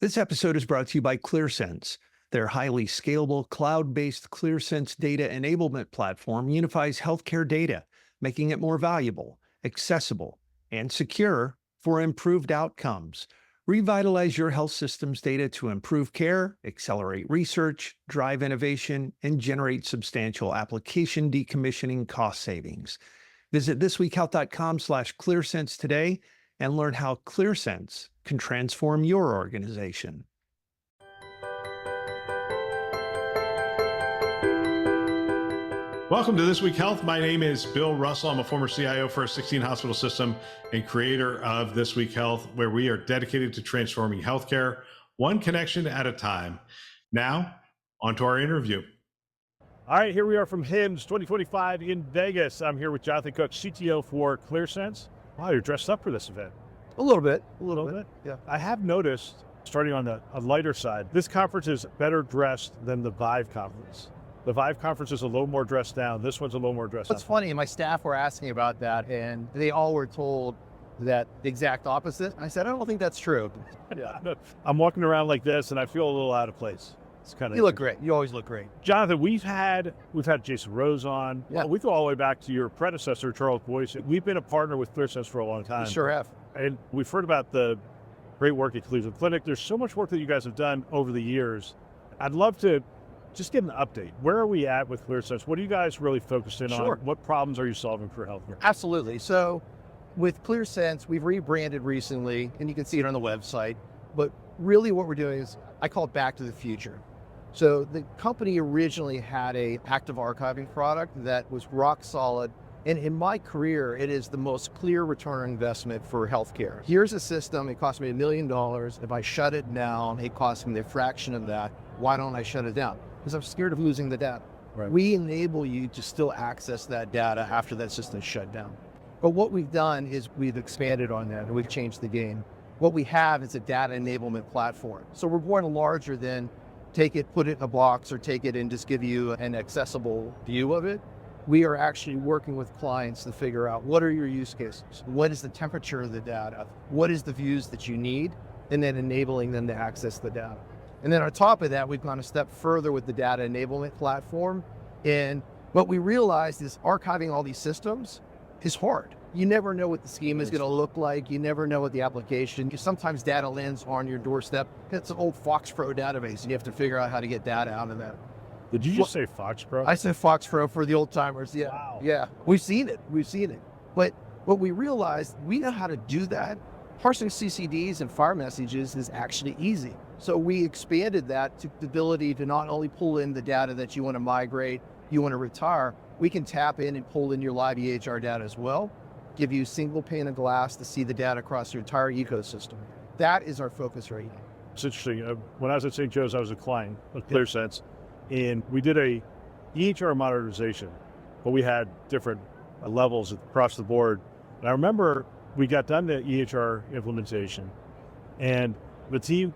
This episode is brought to you by Clearsense. Their highly scalable, cloud-based Clearsense data enablement platform unifies healthcare data, making it more valuable, accessible, and secure for improved outcomes. Revitalize your health system's data to improve care, accelerate research, drive innovation, and generate substantial application decommissioning cost savings. Visit thisweekhealth.com/clearsense today and learn how Clearsense can transform your organization. Welcome to This Week Health. My name is Bill Russell. I'm a former CIO for a 16 hospital system and creator of This Week Health, where we are dedicated to transforming healthcare one connection at a time. Now, on to our interview. All right, here we are from HIMSS 2025 in Vegas. I'm here with Jonathan Cook, CTO for Clearsense. Wow, you're dressed up for this event. A little bit. Yeah. I have noticed, starting on a lighter side, this conference is better dressed than the Vive conference. The Vive conference is a little more dressed down. This one's a little more dressed up. It's funny, my staff were asking about that, and they all were told that the exact opposite. I said, I don't think that's true. Yeah. I'm walking around like this, and I feel a little out of place. It's kind of. You look great. You always look great. Jonathan, we've had Jason Rose on. Yeah. We go all the way back to your predecessor, Charles Boyce. We've been a partner with Clearsense for a long time. You sure have. And we've heard about the great work at Cleveland Clinic. There's so much work that you guys have done over the years. I'd love to just get an update. Where are we at with Clearsense? What are you guys really focused in on? What problems are you solving for healthcare? Absolutely. So with Clearsense, we've rebranded recently, and you can see it on the website. But really what we're doing is, I call it back to the future. So the company originally had a active archiving product that was rock solid. And in my career, it is the most clear return on investment for healthcare. Here's a system, it cost me $1 million. If I shut it down, it costs me a fraction of that. Why don't I shut it down? Because I'm scared of losing the data. Right. We enable you to still access that data after that system is shut down. But what we've done is we've expanded on that and we've changed the game. What we have is a data enablement platform. So we're going larger than take it, put it in a box, or take it and just give you an accessible view of it. We are actually working with clients to figure out what are your use cases? What is the temperature of the data? What is the views that you need? And then enabling them to access the data. And then on top of that, we've gone a step further with the data enablement platform. And what we realized is archiving all these systems is hard. You never know what the schema is going to look like. You never know what the application. Sometimes data lands on your doorstep. It's an old FoxPro database, and you have to figure out how to get data out of that. Did you just say FoxPro? I said FoxPro for the old timers. Yeah. Wow. Yeah. We've seen it. But what we realized, we know how to do that. Parsing CCDs and fire messages is actually easy. So we expanded that to the ability to not only pull in the data that you want to migrate, you want to retire, we can tap in and pull in your live EHR data as well, give you a single pane of glass to see the data across your entire ecosystem. That is our focus right now. It's interesting. When I was at St. Joe's, I was a client of Clearsense, and we did a EHR modernization, but we had different levels across the board. And I remember we got done the EHR implementation, and the team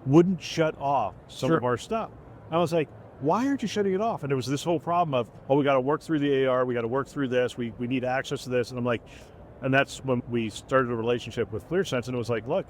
wouldn't shut off some of our stuff. I was like, why aren't you shutting it off? And there was this whole problem of, we got to work through the AR, we got to work through this, we need access to this. And I'm like, and that's when we started a relationship with Clearsense, and it was like, look,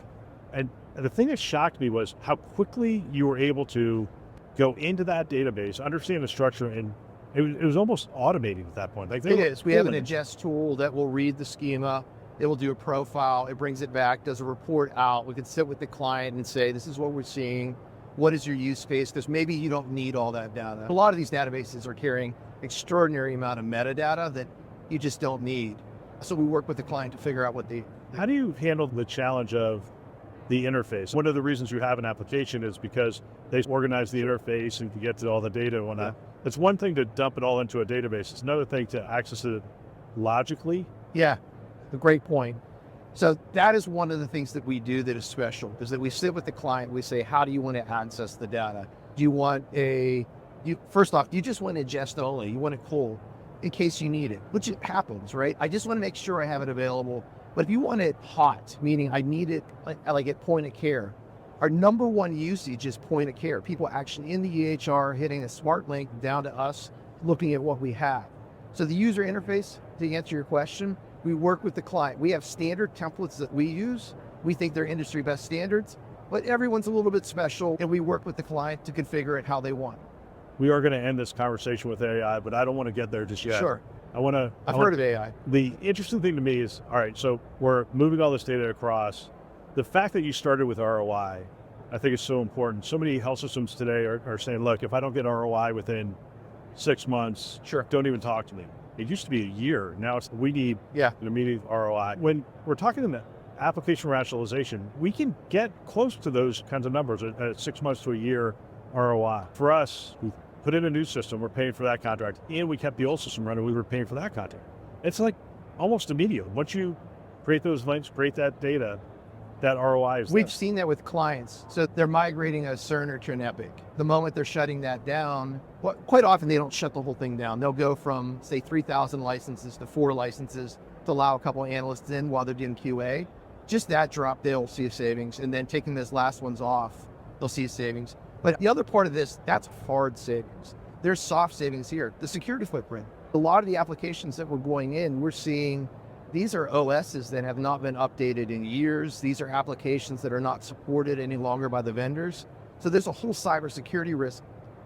and the thing that shocked me was how quickly you were able to go into that database, understand the structure, and it was almost automating at that point. Like it is. We have an ingest tool that will read the schema. It will do a profile. It brings it back, does a report out. We can sit with the client and say, this is what we're seeing. What is your use case? Because maybe you don't need all that data. A lot of these databases are carrying extraordinary amount of metadata that you just don't need. So we work with the client to figure out what they... How do you handle the challenge of the interface? One of the reasons you have an application is because they organize the interface and can get to all the data and whatnot. Yeah. It's one thing to dump it all into a database. It's another thing to access it logically. Yeah, a great point. So that is one of the things that we do that is special, is that we sit with the client, we say, how do you want to access the data? Do you want first off, do you just want to ingest only? You want it cold in case you need it, which it happens, right? I just want to make sure I have it available. But if you want it hot, meaning I need it like at point of care, our number one usage is point of care. People actually in the EHR hitting a smart link down to us, looking at what we have. So the user interface, to answer your question, we work with the client. We have standard templates that we use. We think they're industry best standards. but everyone's a little bit special, and we work with the client to configure it how they want. We are going to end this conversation with AI, but I don't want to get there just yet. Sure. I've heard of AI. The interesting thing to me is, all right, so we're moving all this data across. The fact that you started with ROI, I think is so important. So many health systems today are saying, look, if I don't get ROI within 6 months, Sure. don't even talk to me. It used to be a year. Now we need an immediate ROI. When we're talking about application rationalization, we can get close to those kinds of numbers at 6 months to a year ROI. For us, we put in a new system, we're paying for that contract, and we kept the old system running, we were paying for that contract. It's like almost immediate. Once you create those links, create that data, that ROI is We've there. seen that with clients. So they're migrating a Cerner to an Epic. The moment they're shutting that down, quite often they don't shut the whole thing down. They'll go from, say, 3,000 licenses to 4 licenses to allow a couple of analysts in while they're doing QA. Just that drop, they'll see a savings. And then taking those last ones off, they'll see a savings. But the other part of this, that's hard savings. There's soft savings here. The security footprint. A lot of the applications that we're going in, we're seeing these are OSs that have not been updated in years. These are applications that are not supported any longer by the vendors. So there's a whole cybersecurity risk.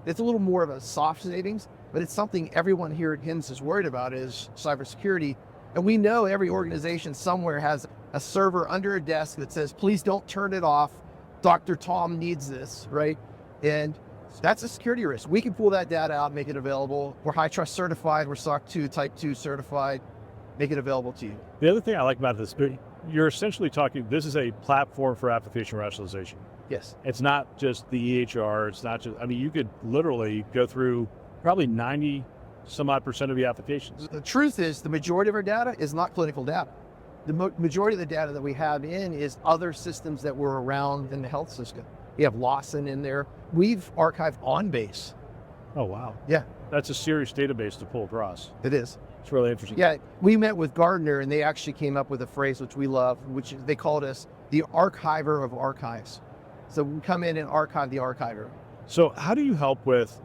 It's a little more of a soft savings, but it's something everyone here at HINS is worried about is cybersecurity. And we know every organization somewhere has a server under a desk that says, please don't turn it off. Dr. Tom needs this, right? And that's a security risk. We can pull that data out, make it available. We're high trust certified. We're SOC 2 type 2 certified. Make it available to you. The other thing I like about this, you're essentially talking, this is a platform for application rationalization. Yes. It's not just the EHR. It's not just, I mean, you could literally go through probably 90 some odd % of the applications. The truth is the majority of our data is not clinical data. The majority of the data that we have in is other systems that were around in the health system. You have Lawson in there. We've archived OnBase. Oh, wow. Yeah. That's a serious database to pull across. It is. It's really interesting. Yeah, we met with Gardner and they actually came up with a phrase which we love, which they called us the archiver of archives. So we come in and archive the archiver. So how do you help with,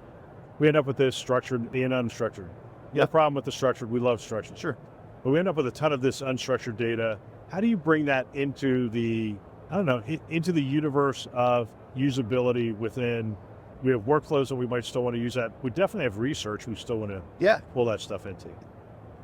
we end up with this structured and unstructured. No problem with the structured, we love structured. Sure. But we end up with a ton of this unstructured data. How do you bring that into the, into the universe of usability within, we have workflows that we might still want to use that. We definitely have research we still want to pull that stuff into.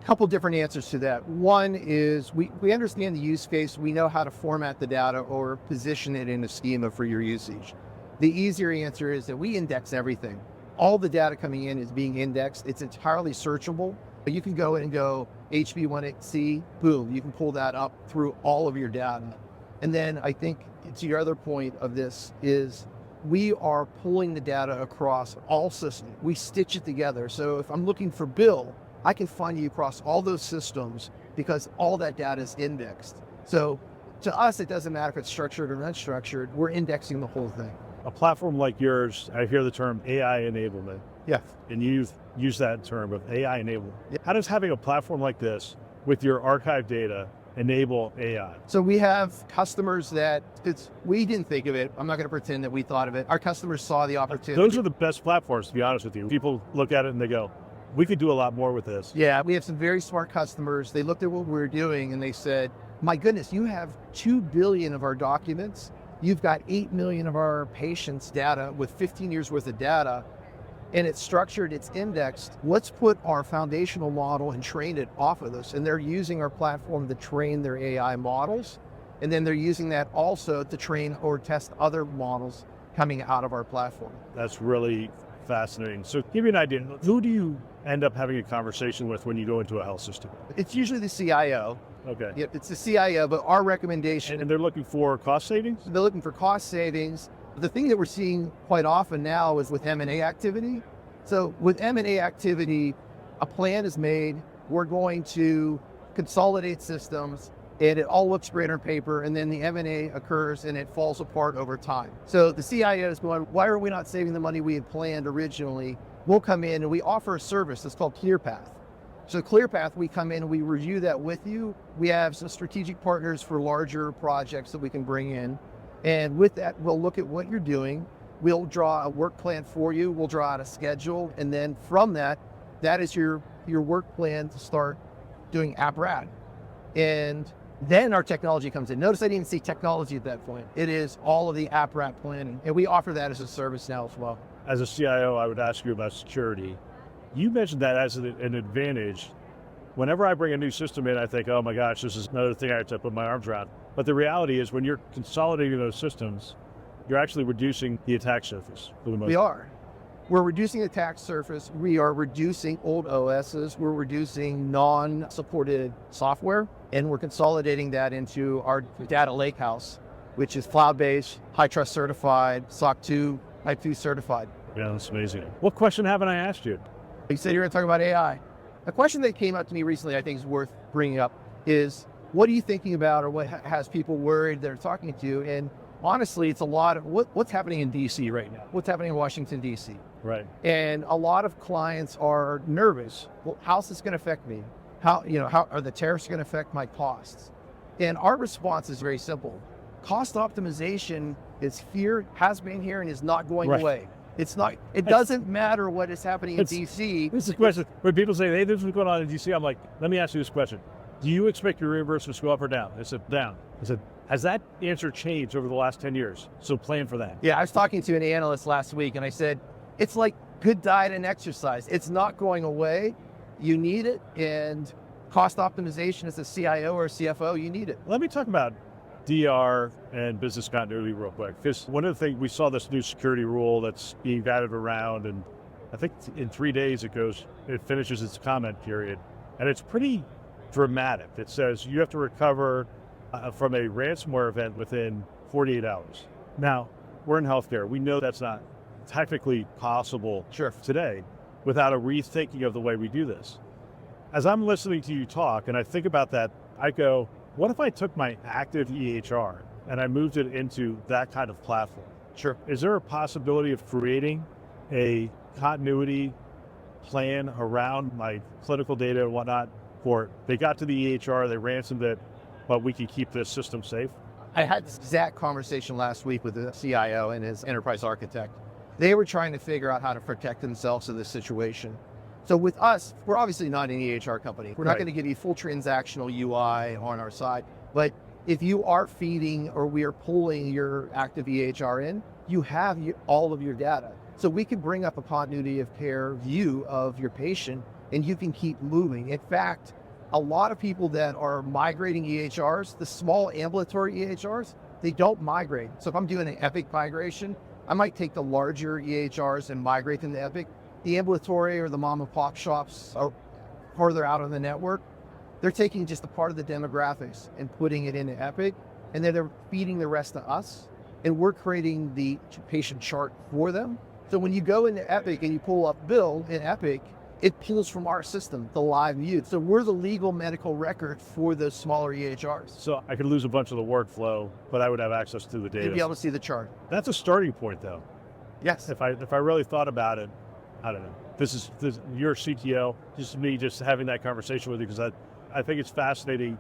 Couple different answers to that. One is we understand the use case. We know how to format the data or position it in a schema for your usage. The easier answer is that we index everything. All the data coming in is being indexed. It's entirely searchable. But you can go in and go HB1C, boom, you can pull that up through all of your data. And then I think to your other point of this is we are pulling the data across all systems. We stitch it together. So if I'm looking for Bill, I can find you across all those systems because all that data is indexed. So to us, it doesn't matter if it's structured or unstructured, we're indexing the whole thing. A platform like yours, I hear the term AI enablement. Yeah. And you've used that term of AI enablement. Yeah. How does having a platform like this with your archive data enable AI? So we have customers that, we didn't think of it. I'm not going to pretend that we thought of it. Our customers saw the opportunity. Those are the best platforms, to be honest with you. People look at it and they go, we could do a lot more with this. Yeah, we have some very smart customers. They looked at what we were doing and they said, my goodness, you have 2 billion of our documents. You've got 8 million of our patients' data with 15 years worth of data, and it's structured, it's indexed. Let's put our foundational model and train it off of this. And they're using our platform to train their AI models. And then they're using that also to train or test other models coming out of our platform. That's really fascinating. So give me an idea, who do you end up having a conversation with when you go into a health system? It's usually the CIO. Okay. Yep, it's the CIO, but our recommendation. And they're looking for cost savings? They're looking for cost savings. The thing that we're seeing quite often now is with M&A activity. So with M&A activity, a plan is made. We're going to consolidate systems and it all looks great on paper, and then the M&A occurs and it falls apart over time. So the CIO is going, why are we not saving the money we had planned originally? We'll come in and we offer a service that's called ClearPath. So ClearPath, we come in and we review that with you. We have some strategic partners for larger projects that we can bring in. And with that, we'll look at what you're doing. We'll draw a work plan for you. We'll draw out a schedule. And then from that, that is your work plan to start doing app rad. And Then our technology comes in. Notice I didn't say technology at that point. It is all of the app wrap planning, and we offer that as a service now as well. As a CIO, I would ask you about security. You mentioned that as an advantage. Whenever I bring a new system in, I think, oh my gosh, this is another thing I have to put my arms around. But the reality is when you're consolidating those systems, you're actually reducing the attack surface for the most part. We are. We're reducing attack surface. We are reducing old OSs. We're reducing non-supported software, and we're consolidating that into our data lakehouse, which is cloud-based, HITRUST certified, SOC 2, Type 2 certified. Yeah, that's amazing. What question haven't I asked you? You said you were going to talk about AI. A question that came up to me recently, I think is worth bringing up, is what are you thinking about, or what has people worried they're talking to you? And honestly, it's a lot of what's happening in DC right now. What's happening in Washington, DC. Right. And a lot of clients are nervous. Well, how's this going to affect me? How are the tariffs going to affect my costs? And our response is very simple. Cost optimization is here, has been here, and is not going away. It's not. It doesn't matter what is happening in DC. This is a question. When people say, hey, this is what's going on in DC, I'm like, let me ask you this question. Do you expect your reimbursements to go up or down? I said, down. I said, has that answer changed over the last 10 years? So plan for that. Yeah, I was talking to an analyst last week, and I said, it's like good diet and exercise. It's not going away. You need it. And cost optimization as a CIO or a CFO, you need it. Let me talk about DR and business continuity real quick. Because one of the things, we saw this new security rule that's being batted around, and I think in 3 days it finishes its comment period. And it's pretty dramatic. It says you have to recover from a ransomware event within 48 hours. Now, we're in healthcare. We know that's not technically possible today without a rethinking of the way we do this. As I'm listening to you talk and I think about that, I go, what if I took my active EHR and I moved it into that kind of platform? Sure. Is there a possibility of creating a continuity plan around my clinical data and whatnot for they got to the EHR, they ransomed it, but we can keep this system safe? I had this exact conversation last week with the CIO and his enterprise architect. They were trying to figure out how to protect themselves in this situation. So with us, we're obviously not an EHR company. We're not going to give you full transactional UI on our side. But if you are feeding or we are pulling your active EHR in, you have all of your data. So we can bring up a continuity of care view of your patient and you can keep moving. In fact, a lot of people that are migrating EHRs, the small ambulatory EHRs, they don't migrate. So if I'm doing an Epic migration, I might take the larger EHRs and migrate them to Epic. The ambulatory or the mom and pop shops are further out on the network. They're taking just a part of the demographics and putting it into Epic, and then they're feeding the rest to us, and we're creating the patient chart for them. So when you go into Epic and you pull up Bill in Epic, it pulls from our system, the live view. So we're the legal medical record for those smaller EHRs. So I could lose a bunch of the workflow, but I would have access to the data. You'd be able to see the chart. That's a starting point, though. Yes. If I really thought about it, I don't know. This is your CTO, just me just having that conversation with you, because I think it's fascinating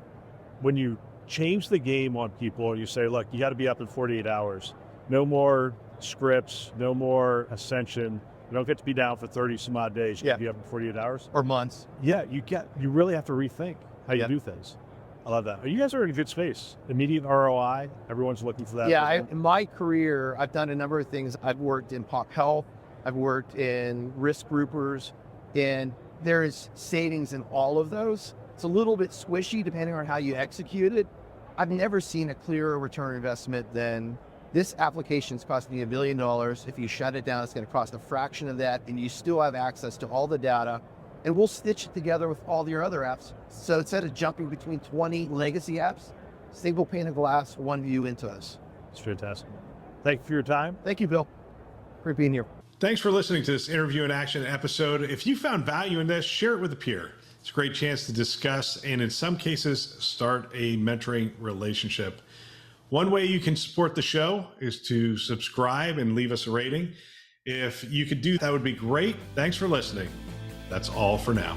when you change the game on people and you say, look, you got to be up in 48 hours. No more scripts, no more ascension. You don't get to be down for 30 some odd days. You can be up in 48 hours. Or months. Yeah, you really have to rethink how you do things. I love that. You guys are in a good space. Immediate ROI, everyone's looking for that. Yeah, in my career, I've done a number of things. I've worked in pop health, I've worked in risk groupers, and there is savings in all of those. It's a little bit squishy depending on how you execute it. I've never seen a clearer return on investment than this application's costing you $1 billion. If you shut it down, it's going to cost a fraction of that, and you still have access to all the data, and we'll stitch it together with all your other apps. So instead of jumping between 20 legacy apps, single pane of glass, one view into us. It's fantastic. Thank you for your time. Thank you, Bill. Great being here. Thanks for listening to this Interview in Action episode. If you found value in this, share it with a peer. It's a great chance to discuss and in some cases, start a mentoring relationship. One way you can support the show is to subscribe and leave us a rating. If you could do that, would be great. Thanks for listening. That's all for now.